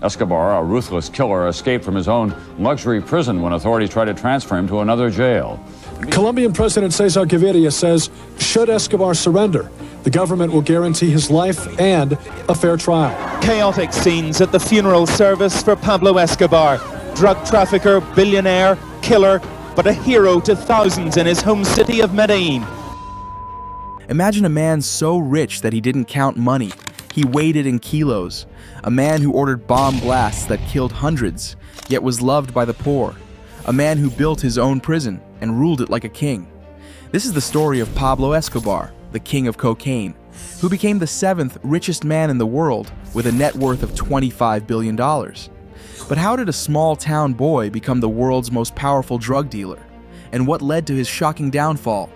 Escobar, a ruthless killer, escaped from his own luxury prison when authorities tried to transfer him to another jail. Colombian President Cesar Gaviria says, should Escobar surrender, the government will guarantee his life and a fair trial. Chaotic scenes at the funeral service for Pablo Escobar. Drug trafficker, billionaire, killer, but a hero to thousands in his home city of Medellin. Imagine a man so rich that he didn't count money. He weighed it in kilos. A man who ordered bomb blasts that killed hundreds, yet was loved by the poor. A man who built his own prison and ruled it like a king. This is the story of Pablo Escobar, the king of cocaine, who became the 7th richest man in the world with a net worth of $25 billion. But how did a small-town boy become the world's most powerful drug dealer? And what led to his shocking downfall?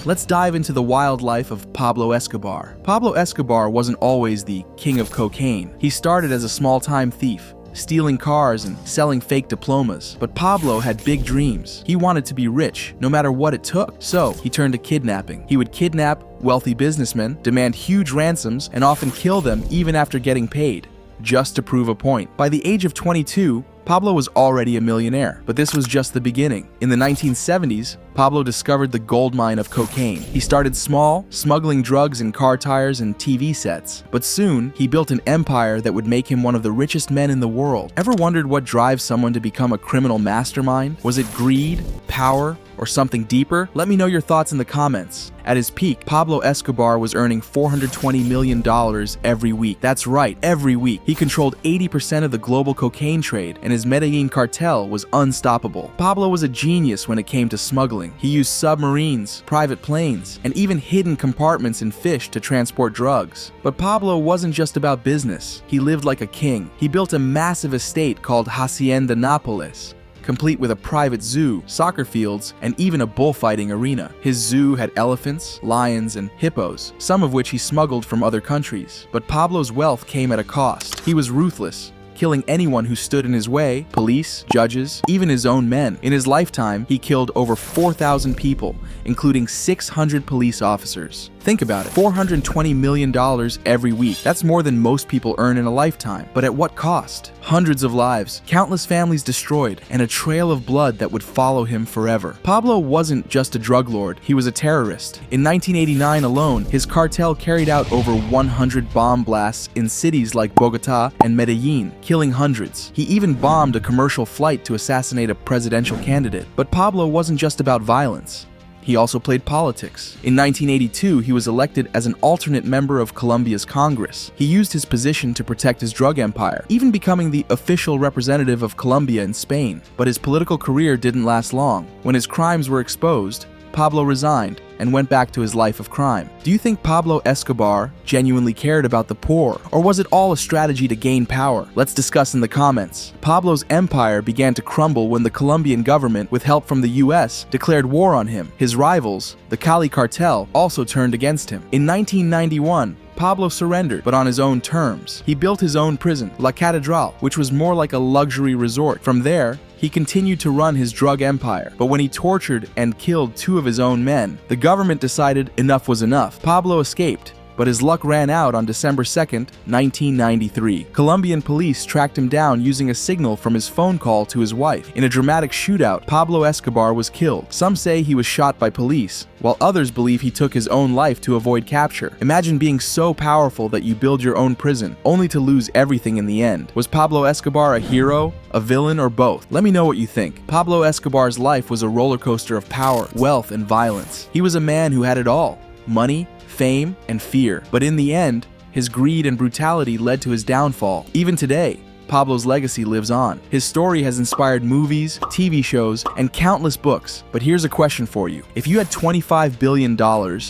Let's dive into the wild life of Pablo Escobar. Pablo Escobar wasn't always the king of cocaine. He started as a small-time thief, stealing cars and selling fake diplomas. But Pablo had big dreams. He wanted to be rich, no matter what it took. So he turned to kidnapping. He would kidnap wealthy businessmen, demand huge ransoms, and often kill them even after getting paid, just to prove a point. By the age of 22, Pablo was already a millionaire, but this was just the beginning. In the 1970s, Pablo discovered the gold mine of cocaine. He started small, smuggling drugs in car tires and TV sets. But soon, he built an empire that would make him one of the richest men in the world. Ever wondered what drives someone to become a criminal mastermind? Was it greed, power, or something deeper? Let me know your thoughts in the comments. At his peak, Pablo Escobar was earning $420 million every week. That's right, every week. He controlled 80% of the global cocaine trade, and his Medellin cartel was unstoppable. Pablo was a genius when it came to smuggling. He used submarines, private planes, and even hidden compartments in fish to transport drugs. But Pablo wasn't just about business. He lived like a king. He built a massive estate called Hacienda Nápoles, complete with a private zoo, soccer fields, and even a bullfighting arena. His zoo had elephants, lions, and hippos, some of which he smuggled from other countries. But Pablo's wealth came at a cost. He was ruthless, killing anyone who stood in his way, police, judges, even his own men. In his lifetime, he killed over 4,000 people, including 600 police officers. Think about it, $420 million every week. That's more than most people earn in a lifetime. But at what cost? Hundreds of lives, countless families destroyed, and a trail of blood that would follow him forever. Pablo wasn't just a drug lord, he was a terrorist. In 1989 alone, his cartel carried out over 100 bomb blasts in cities like Bogota and Medellin, killing hundreds. He even bombed a commercial flight to assassinate a presidential candidate. But Pablo wasn't just about violence. He also played politics. In 1982, he was elected as an alternate member of Colombia's Congress. He used his position to protect his drug empire, even becoming the official representative of Colombia in Spain. But his political career didn't last long. When his crimes were exposed, Pablo resigned and went back to his life of crime. Do you think Pablo Escobar genuinely cared about the poor, or was it all a strategy to gain power? Let's discuss in the comments. Pablo's empire began to crumble when the Colombian government, with help from the US, declared war on him. His rivals, the Cali cartel, also turned against him. In 1991, Pablo surrendered, but on his own terms. He built his own prison, La Catedral, which was more like a luxury resort. From there, he continued to run his drug empire. But when he tortured and killed 2 of his own men, the government decided enough was enough. Pablo escaped, but his luck ran out on December 2nd, 1993. Colombian police tracked him down using a signal from his phone call to his wife. In a dramatic shootout, Pablo Escobar was killed. Some say he was shot by police, while others believe he took his own life to avoid capture. Imagine being so powerful that you build your own prison, only to lose everything in the end. Was Pablo Escobar a hero, a villain, or both? Let me know what you think. Pablo Escobar's life was a roller coaster of power, wealth, and violence. He was a man who had it all: money, fame, and fear. But in the end, his greed and brutality led to his downfall. Even today, Pablo's legacy lives on. His story has inspired movies, TV shows, and countless books. But here's a question for you. If you had $25 billion,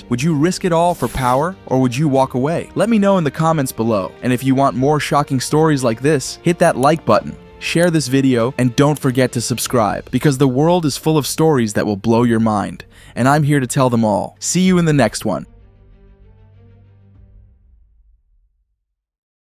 would you risk it all for power, or would you walk away? Let me know in the comments below. And if you want more shocking stories like this, hit that like button, share this video, and don't forget to subscribe, because the world is full of stories that will blow your mind. And I'm here to tell them all. See you in the next one.